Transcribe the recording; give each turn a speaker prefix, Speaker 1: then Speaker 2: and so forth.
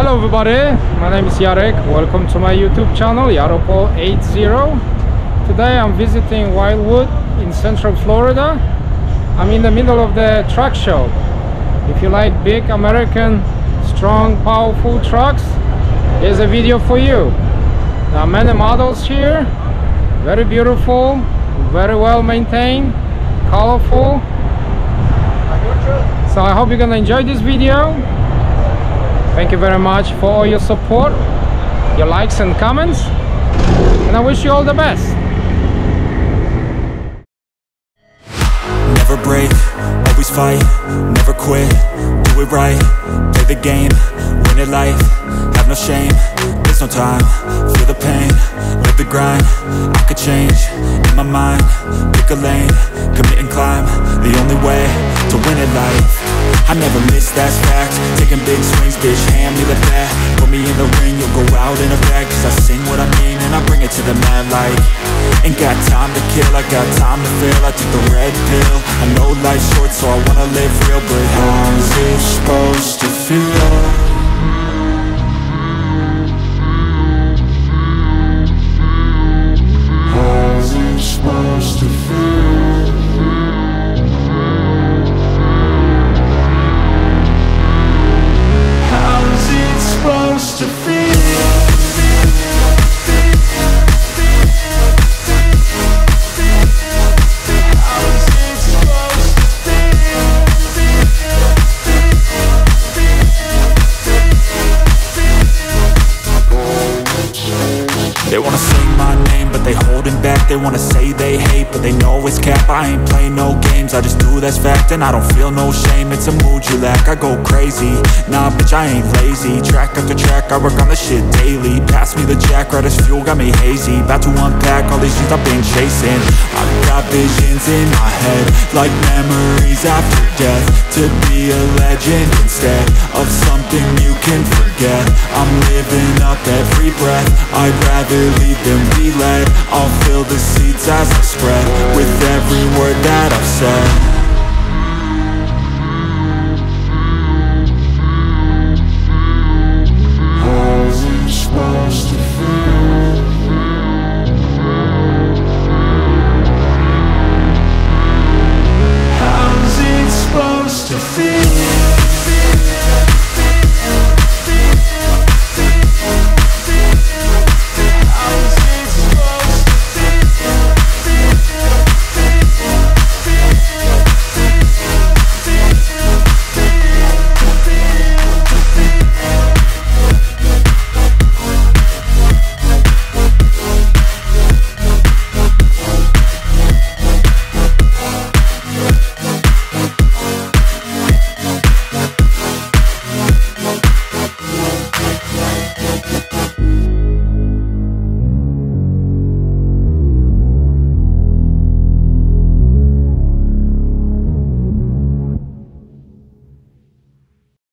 Speaker 1: Hello everybody, my name is Jarek. Welcome to my YouTube channel, Jarek80. Today I'm visiting Wildwood in Central Florida. I'm in the middle of the truck show. If you like big American, strong, powerful trucks, here's a video for you. There are many models here, very beautiful, very well maintained, colorful. So I hope you're gonna enjoy this video. Thank you very much for all your support, your likes and comments, and I wish you all the best.
Speaker 2: Never break, always fight, never quit, do it right, play the game, win it life, have no shame, there's no time, feel the pain, live the grind, I could change, in my mind, pick a lane, commit and climb, the only way to win it life. I never miss, that's fact. Taking big swings, bitch, hand me the bat. Put me in the ring, you'll go out in a bag. Cause I sing what I mean and I bring it to the mad light. Ain't got time to kill, I got time to feel. I took the red pill, I know life's short so I wanna live real. But how's it supposed to feel? How's it supposed to feel? Supposed to feel. They wanna sing my name, but they holding back. They wanna say they hate, but they know it's cap. I ain't play no games, I just do, that's fact. And I don't feel no shame, it's a mood you lack. I go crazy, nah bitch I ain't lazy. Track after track, I work on this shit daily. Pass me the jack, right as fuel, got me hazy. About to unpack all these dreams I've been chasing. I've got visions in my head, like memories after death. To be a legend instead of something you can forget. I'm living up every breath, I'd rather lead than be led. I'll fill the seats as I spread with every word that I've said.